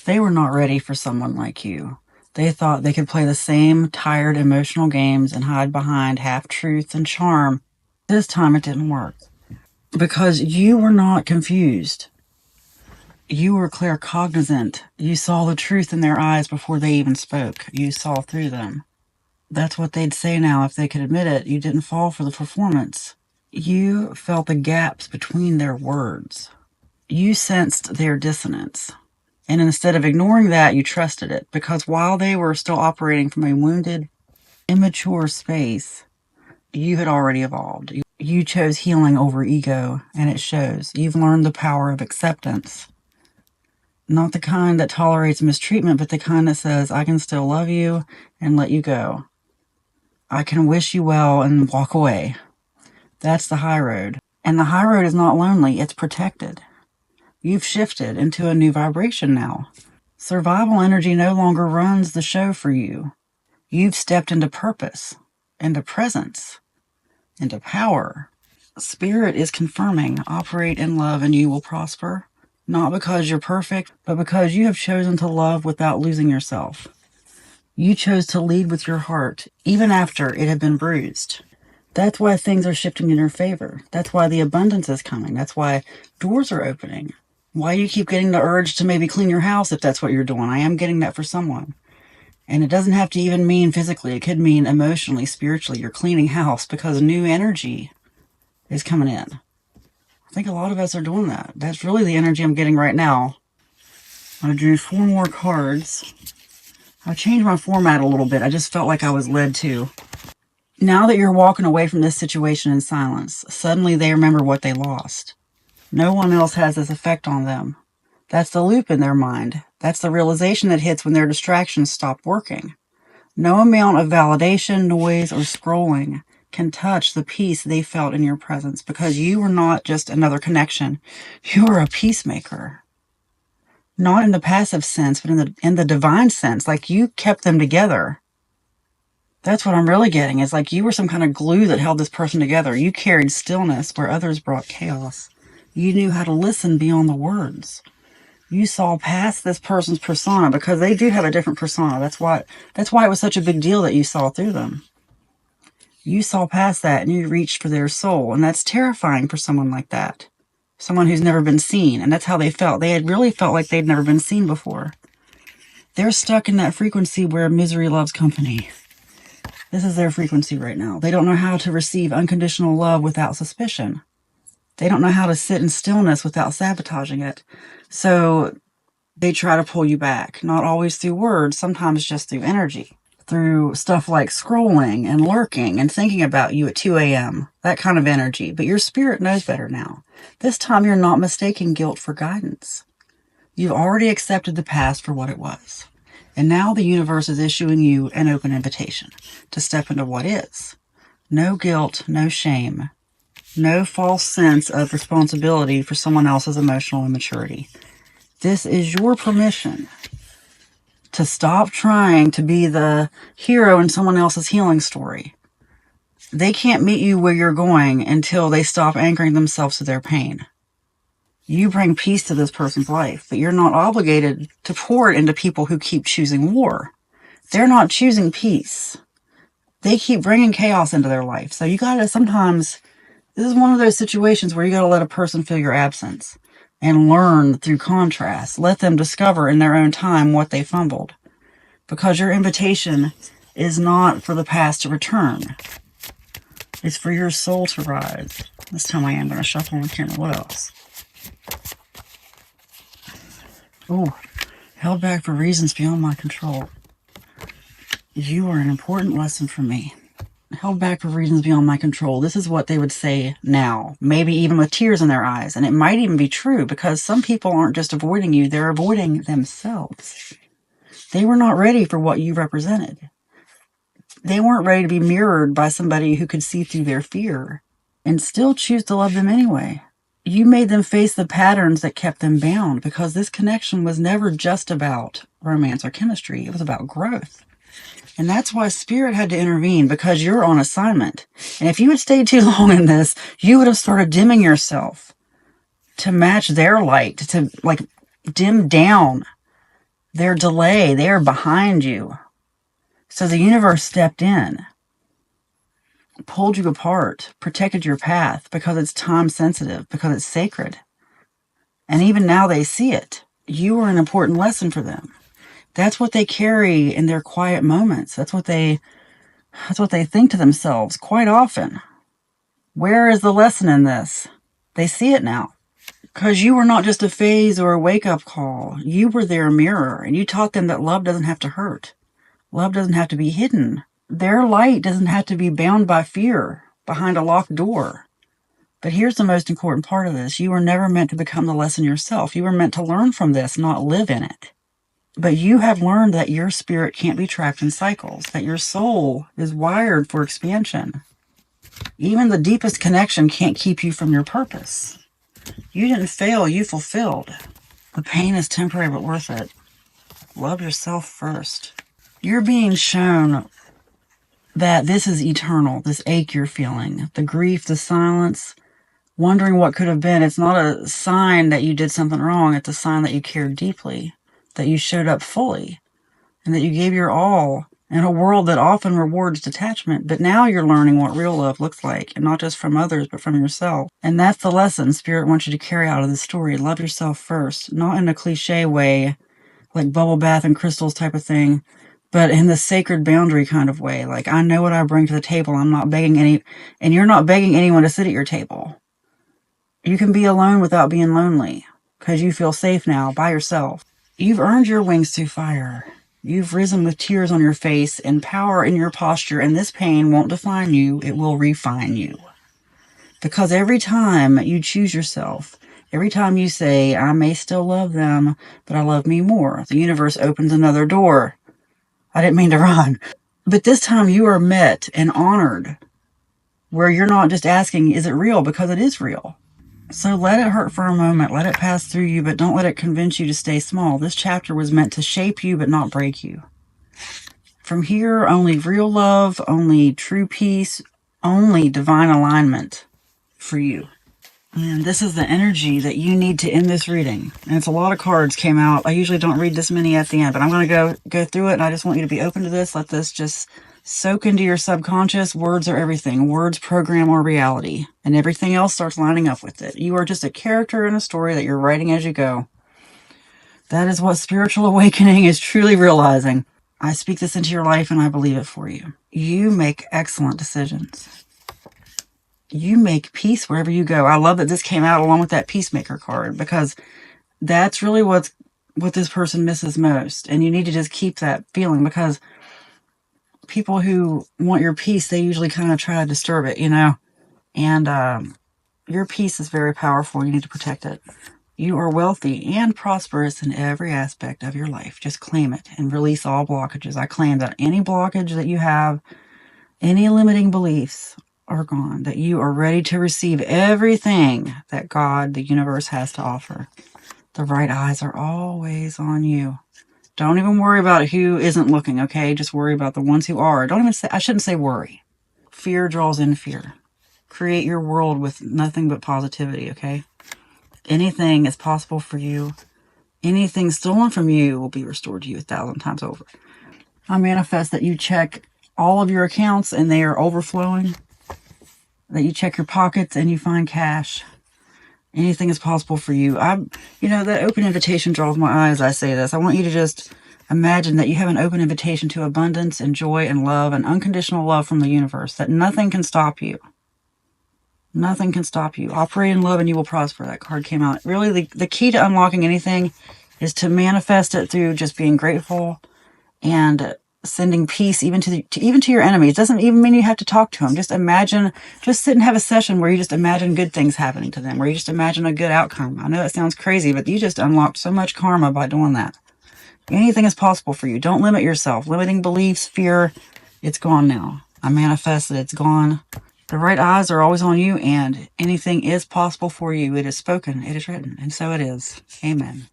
They were not ready for someone like you. They thought they could play the same tired emotional games and hide behind half-truths and charm. This time it didn't work. Because you were not confused. You were claircognizant. You saw the truth in their eyes before they even spoke. You saw through them. That's what they'd say now if they could admit it. You didn't fall for the performance. You felt the gaps between their words. You sensed their dissonance. And instead of ignoring that, you trusted it. Because while they were still operating from a wounded, immature space, you had already evolved. You chose healing over ego, and it shows. You've learned the power of acceptance. Not the kind that tolerates mistreatment, but the kind that says, I can still love you and let you go. I can wish you well and walk away. That's the high road. And the high road is not lonely, it's protected. You've shifted into a new vibration now. Survival energy no longer runs the show for you. You've stepped into purpose, into presence, into power. Spirit is confirming, operate in love and you will prosper. Not because you're perfect, but because you have chosen to love without losing yourself. You chose to lead with your heart, even after it had been bruised. That's why things are shifting in your favor. That's why the abundance is coming. That's why doors are opening. Why you keep getting the urge to maybe clean your house if that's what you're doing. I am getting that for someone. And it doesn't have to even mean physically. It could mean emotionally, spiritually. You're cleaning house because new energy is coming in. I think a lot of us are doing that. That's really the energy I'm getting right now. I'm going to do 4 more cards. I've changed my format a little bit. I just felt like I was led to. Now that you're walking away from this situation in silence, suddenly they remember what they lost. No one else has this effect on them. That's the loop in their mind. That's the realization that hits when their distractions stop working. No amount of validation, noise, or scrolling can touch the peace they felt in your presence because you were not just another connection. You were a peacemaker. Not in the passive sense, but in the divine sense. Like you kept them together. That's what I'm really getting. Is like you were some kind of glue that held this person together. You carried stillness where others brought chaos. You knew how to listen beyond the words. You saw past this person's persona because they do have a different persona. That's why it was such a big deal that you saw through them. You saw past that and you reached for their soul. And that's terrifying for someone like that. Someone who's never been seen. And that's how they felt. They had really felt like they'd never been seen before. They're stuck in that frequency where misery loves company. This is their frequency right now. They don't know how to receive unconditional love without suspicion. They don't know how to sit in stillness without sabotaging it. So they try to pull you back. Not always through words, sometimes just through energy. Through stuff like scrolling and lurking and thinking about you at 2 a.m. That kind of energy. But your spirit knows better now. This time you're not mistaking guilt for guidance. You've already accepted the past for what it was. And now the universe is issuing you an open invitation to step into what is. No guilt, no shame, no false sense of responsibility for someone else's emotional immaturity. This is your permission to stop trying to be the hero in someone else's healing story. They can't meet you where you're going until they stop anchoring themselves to their pain. You bring peace to this person's life, but you're not obligated to pour it into people who keep choosing war. They're not choosing peace. They keep bringing chaos into their life. So you gotta sometimes, this is one of those situations where you gotta let a person feel your absence and learn through contrast. Let them discover in their own time what they fumbled. Because your invitation is not for the past to return. It's for your soul to rise. This time I am going to shuffle on camera. What else? Oh, held back for reasons beyond my control. You are an important lesson for me. Held back for reasons beyond my control. This is what they would say now, maybe even with tears in their eyes. And it might even be true because some people aren't just avoiding you, they're avoiding themselves. They were not ready for what you represented. They weren't ready to be mirrored by somebody who could see through their fear and still choose to love them anyway. You made them face the patterns that kept them bound because this connection was never just about romance or chemistry. It was about growth. And that's why Spirit had to intervene, because you're on assignment. And if you had stayed too long in this, you would have started dimming yourself to match their light, to like dim down Their delay, they are behind you. So the universe stepped in, pulled you apart, protected your path because it's time sensitive, because it's sacred. And even now they see it. You are an important lesson for them. That's what they carry in their quiet moments. That's what they think to themselves quite often. Where is the lesson in this? They see it now. Because you were not just a phase or a wake-up call. You were their mirror, and you taught them that love doesn't have to hurt. Love doesn't have to be hidden. Their light doesn't have to be bound by fear behind a locked door. But here's the most important part of this. You were never meant to become the lesson yourself. You were meant to learn from this, not live in it. But you have learned that your spirit can't be trapped in cycles, that your soul is wired for expansion. Even the deepest connection can't keep you from your purpose. You didn't fail, you fulfilled. The pain is temporary but worth it. Love yourself first. You're being shown that this is eternal, this ache you're feeling, the grief, the silence, wondering what could have been. It's not a sign that you did something wrong. It's a sign that you cared deeply, that you showed up fully, and that you gave your all in a world that often rewards detachment. But now you're learning what real love looks like, and not just from others, but from yourself. And that's the lesson Spirit wants you to carry out of the story. Love yourself first, not in a cliche way, like bubble bath and crystals type of thing, but in the sacred boundary kind of way. Like, I know what I bring to the table. I'm not begging and you're not begging anyone to sit at your table. You can be alone without being lonely, because you feel safe now by yourself. You've earned your wings through fire. You've risen with tears on your face and power in your posture, and this pain won't define you, it will refine you. Because every time you choose yourself, every time you say, I may still love them, but I love me more, the universe opens another door. I didn't mean to run. But this time you are met and honored, where you're not just asking, is it real? Because it is real. So let it hurt for a moment, let it pass through you, but don't let it convince you to stay small. This chapter was meant to shape you, but not break you. From here, only real love, only true peace, only divine alignment for you. And this is the energy that you need to end this reading. And it's a lot of cards came out. I usually don't read this many at the end, but I'm going to go through it, and I just want you to be open to this. Let this just soak into your subconscious. Words are everything. Words program our reality, and everything else starts lining up with it. You are just a character in a story that you're writing as you go. That is what spiritual awakening is truly realizing. I speak this into your life, and I believe it for you. You make excellent decisions. You make peace wherever you go. I love that this came out along with that peacemaker card, because that's really what this person misses most. And you need to just keep that feeling, because people who want your peace, they usually kind of try to disturb it, And your peace is very powerful. You need to protect it. You are wealthy and prosperous in every aspect of your life. Just claim it and release all blockages. I claim that any blockage that you have, any limiting beliefs are gone, that you are ready to receive everything that God, the universe, has to offer. The right eyes are always on you. Don't even worry about who isn't looking, okay? Just worry about the ones who are. I shouldn't say worry. Fear draws in fear. Create your world with nothing but positivity, okay? Anything is possible for you. Anything stolen from you will be restored to you 1,000 times over. I manifest that you check all of your accounts and they are overflowing. That you check your pockets and you find cash. Anything is possible for you. That open invitation draws my eye as I say this. I want you to just imagine that you have an open invitation to abundance and joy and love and unconditional love from the universe, that nothing can stop you. Nothing can stop you. Operate in love and you will prosper. That card came out. Really, the key to unlocking anything is to manifest it through just being grateful and sending peace even to your enemies. It doesn't even mean you have to talk to them. Just sit and have a session where you just imagine good things happening to them, where you just imagine a good outcome. I know that sounds crazy, but you just unlocked so much karma by doing that. Anything is possible for you. Don't limit yourself. Limiting beliefs, fear, it's gone now. I manifest that it's gone. The right eyes are always on you, and anything is possible for you. It is spoken, it is written, and so it is. Amen.